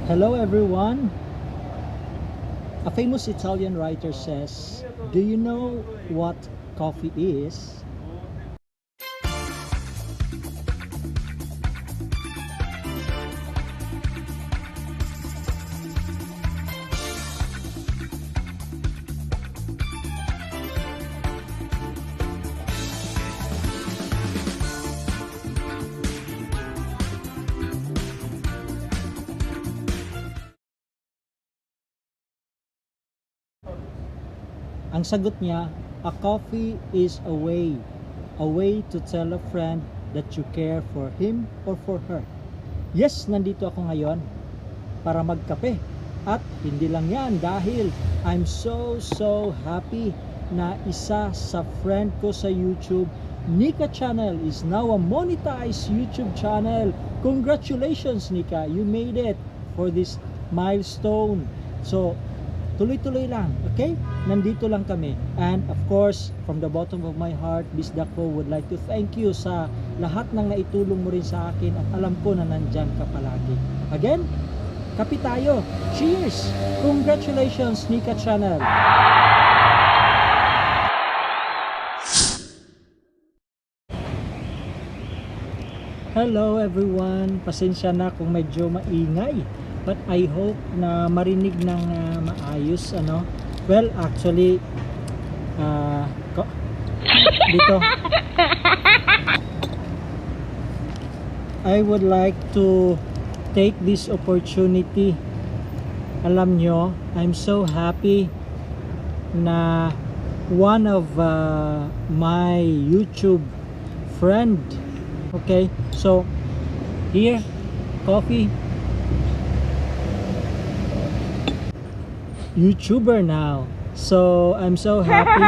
Hello everyone. A famous Italian writer says, do you know what coffee is? Ang sagot niya, a coffee is a way to tell a friend that you care for him or for her. Yes, nandito ako ngayon para magkape. At hindi lang yan dahil I'm so happy na isa sa friend ko sa YouTube, Nika Channel, is now a monetized YouTube channel. Congratulations Nika, you made it for this milestone. So, tuloy-tuloy lang, okay? Nandito lang kami. And of course, from the bottom of my heart, Bisdako would like to thank you sa lahat ng naitulong mo rin sa akin at alam ko na nandyan ka palagi. Again, kape tayo. Cheers! Congratulations, Nika Channel! Hello everyone! Pasensya na kung medyo maingay. But I hope na marinig ng maayos, ano. Well, actually dito I would like to take this opportunity. Alam nyo, I'm so happy na one of my YouTube friend, okay, so here, coffee, YouTuber now. So, I'm so happy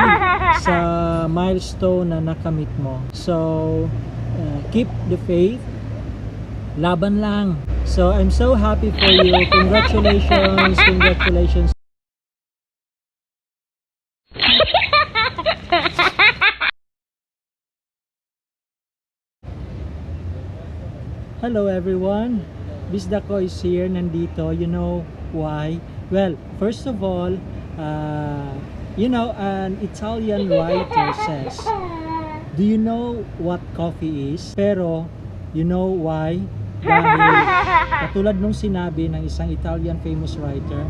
sa milestone na nakamit mo. So, keep the faith. Laban lang. So, I'm so happy for you. Congratulations. Congratulations. Hello everyone. Bisdako is here, nandito. You know why? Well, first of all, you know, an Italian writer says, do you know what coffee is? Pero, you know why? Dahil, katulad nung sinabi ng isang Italian famous writer,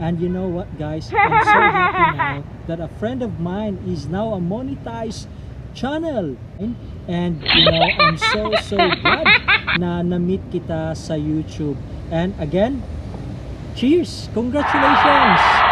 and you know what guys, I'm so happy now that a friend of mine is now a monetized channel. And, you know, I'm so glad na na-meet kita sa YouTube. And again, cheers! Congratulations!